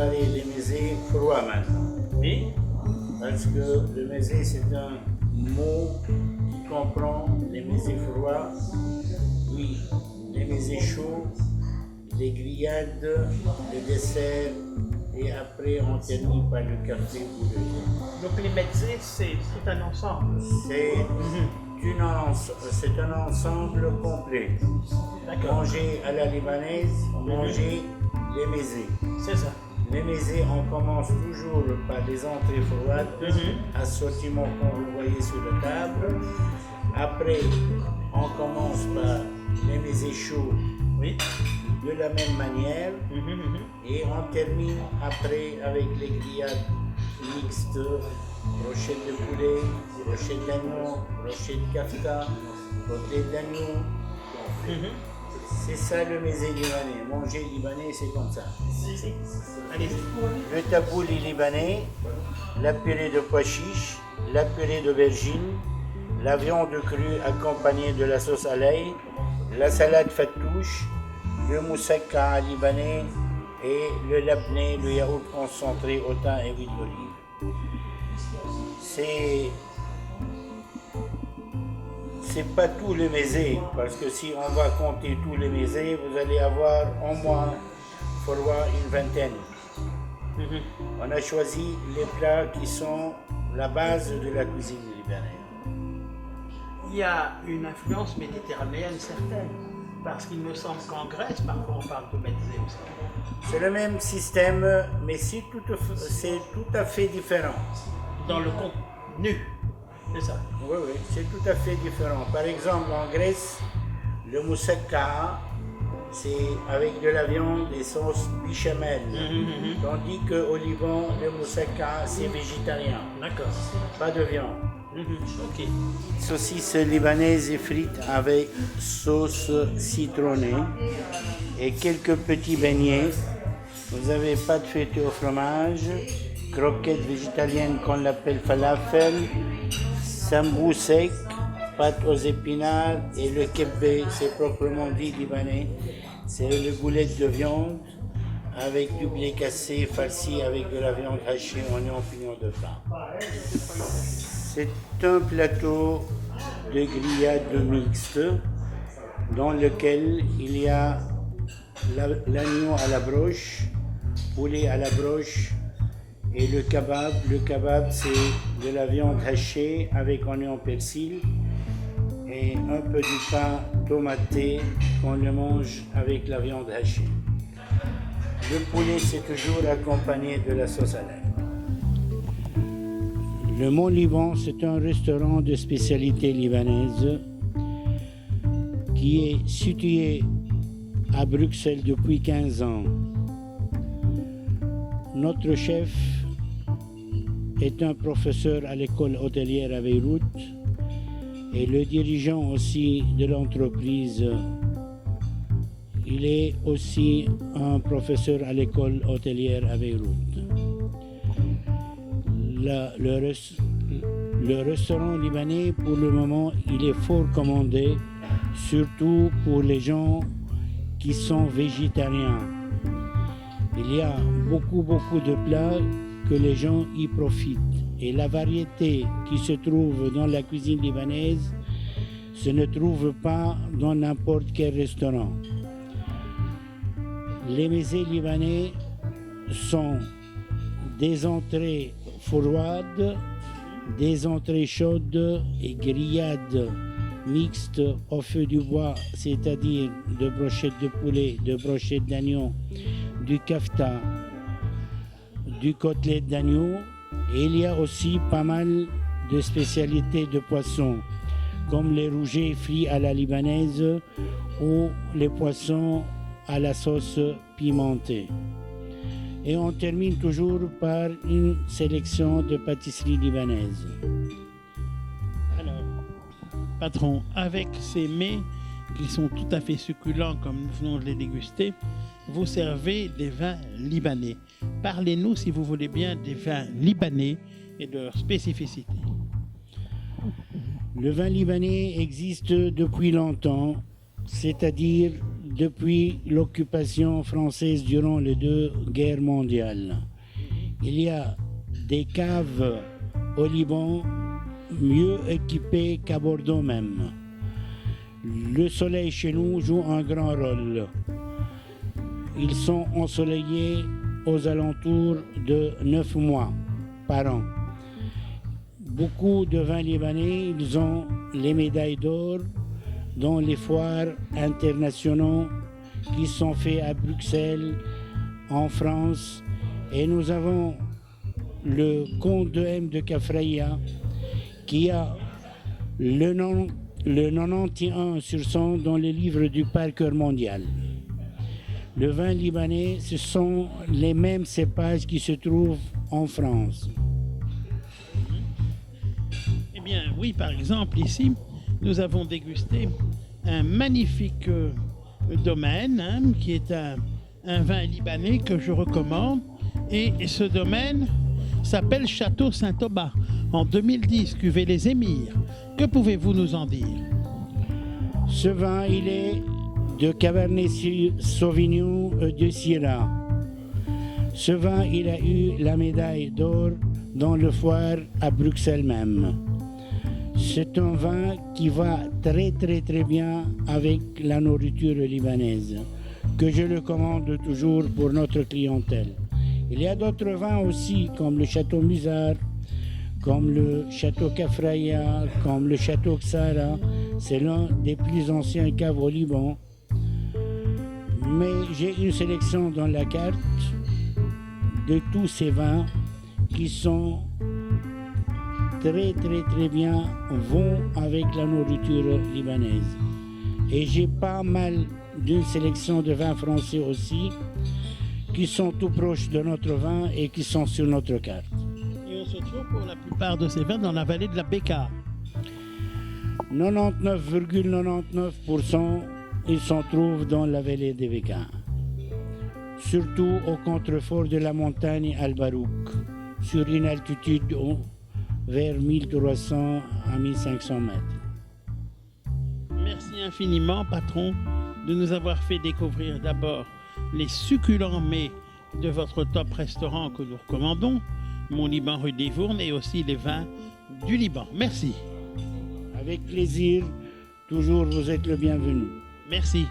parler des mésés froids maintenant. Oui. Parce que le mésé, c'est un mot qui comprend les mésés froids, oui, les mésés chauds, les grillades, le dessert, et après on termine par le café ou le thé. Donc les mezzés, c'est tout un ensemble. C'est un ensemble complet. D'accord. Manger à la libanaise, manger les mésés. C'est ça. Les mésés, on commence toujours par les entrées froides, assortiment qu'on vous voyez sur la table. Après, on commence par les mésés chauds, Oui. de la même manière. Et on termine après avec les grillades mixtes, brochettes de poulet, brochettes d'agneau, brochettes de kafta, côtelettes d'agneau. C'est ça le mésé libanais. Manger libanais, c'est comme ça. Allez-y. Le tabouli libanais, la purée de pois chiches, la purée d'aubergine, la viande crue accompagnée de la sauce à l'ail, la salade fattouche, le moussaka libanais et le labné, le yaourt concentré au thym et huile d'olive. C'est pas tout le mésé, parce que si on va compter tous les mésés, vous allez avoir au moins une vingtaine. On a choisi les plats qui sont la base de la cuisine libanaise. Il y a une influence méditerranéenne certaine, parce qu'il me semble qu'en Grèce, parfois on parle de mezzé aussi. C'est le même système, mais c'est tout à fait différent. Dans le contenu, c'est ça. Oui, c'est tout à fait différent. Par exemple, en Grèce, le moussaka, c'est avec de la viande et sauce béchamel. Tandis qu'au Liban, le moussaka, c'est végétarien. D'accord. Pas de viande. Ok. Saucisse libanaise et frites avec sauce citronnée et quelques petits beignets. Vous avez pâte feuilletée au fromage, croquettes végétaliennes qu'on l'appelle falafel, sambou sec, pâte aux épinards et le kebbé, c'est proprement dit libanais. C'est le goulette de viande avec du blé cassé farci avec de la viande hachée, oignon, pignon de pain. C'est un plateau de grillade mixte dans lequel il y a l'agneau à la broche, poulet à la broche et le kebab. Le kebab, c'est de la viande hachée avec oignon persil et un peu de pain tomaté qu'on le mange avec la viande hachée. Le poulet, c'est toujours accompagné de la sauce à l'ail. Le Mont Liban, c'est un restaurant de spécialité libanaise qui est situé à Bruxelles depuis 15 ans. Notre chef est un professeur à l'école hôtelière à Beyrouth et le dirigeant aussi de l'entreprise. Il est aussi un professeur à l'école hôtelière à Beyrouth. Le restaurant libanais, pour le moment, il est fort commandé, surtout pour les gens qui sont végétariens. Il y a beaucoup de plats que les gens y profitent. Et la variété qui se trouve dans la cuisine libanaise se ne trouve pas dans n'importe quel restaurant. Les mésés libanais sont des entrées froides, des entrées chaudes et grillades mixtes au feu du bois, c'est-à-dire de brochettes de poulet, de brochettes d'agneau, du kafta, du côtelette d'agneau. Et il y a aussi pas mal de spécialités de poissons, comme les rougets frits à la libanaise ou les poissons à la sauce pimentée. Et on termine toujours par une sélection de pâtisseries libanaises. Alors, patron, avec ces mets qui sont tout à fait succulents comme nous venons de les déguster, vous servez des vins libanais. Parlez-nous, si vous voulez bien, des vins libanais et de leurs spécificités. Le vin libanais existe depuis longtemps, c'est-à-dire depuis l'occupation française durant les deux guerres mondiales. Il y a des caves au Liban mieux équipées qu'à Bordeaux même. Le soleil chez nous joue un grand rôle. Ils sont ensoleillés aux alentours de 9 mois par an. Beaucoup de vins libanais, ils ont les médailles d'or dans les foires internationaux qui sont faits à Bruxelles, en France. Et nous avons le comte de M de Kafraïa qui a le 91 sur 100 dans les livres du Parker mondial. Le vin libanais, ce sont les mêmes cépages qui se trouvent en France. Eh bien, oui, par exemple, ici, nous avons dégusté un magnifique domaine, qui est un vin libanais que je recommande. Et ce domaine s'appelle Château Saint-Aubat. En 2010, cuvée Les Émirs. Que pouvez-vous nous en dire? Ce vin, il est de Cabernet Sauvignon de Syrah. Ce vin, il a eu la médaille d'or dans le foire à Bruxelles même. C'est un vin qui va très très très bien avec la nourriture libanaise, que je le commande toujours pour notre clientèle. Il y a d'autres vins aussi, comme le Château Musard, comme le Château Kafraïa, comme le Château Ksara. C'est l'un des plus anciens caves au Liban. Mais j'ai une sélection dans la carte de tous ces vins qui sont très très très bien, vont avec la nourriture libanaise. Et j'ai pas mal d'une sélection de vins français aussi qui sont tout proches de notre vin et qui sont sur notre carte. Et on se trouve pour la plupart de ces vins dans la vallée de la Bekaa. 99,99% ils se trouvent dans la vallée des Bekaa. Surtout au contrefort de la montagne Al-Barouk, sur une altitude vers 1300 à 1500 mètres. Merci infiniment, patron, de nous avoir fait découvrir d'abord les succulents mets de votre top restaurant que nous recommandons, Mon Liban rue des Vournes, et aussi les vins du Liban. Merci. Avec plaisir, toujours vous êtes le bienvenu. Merci.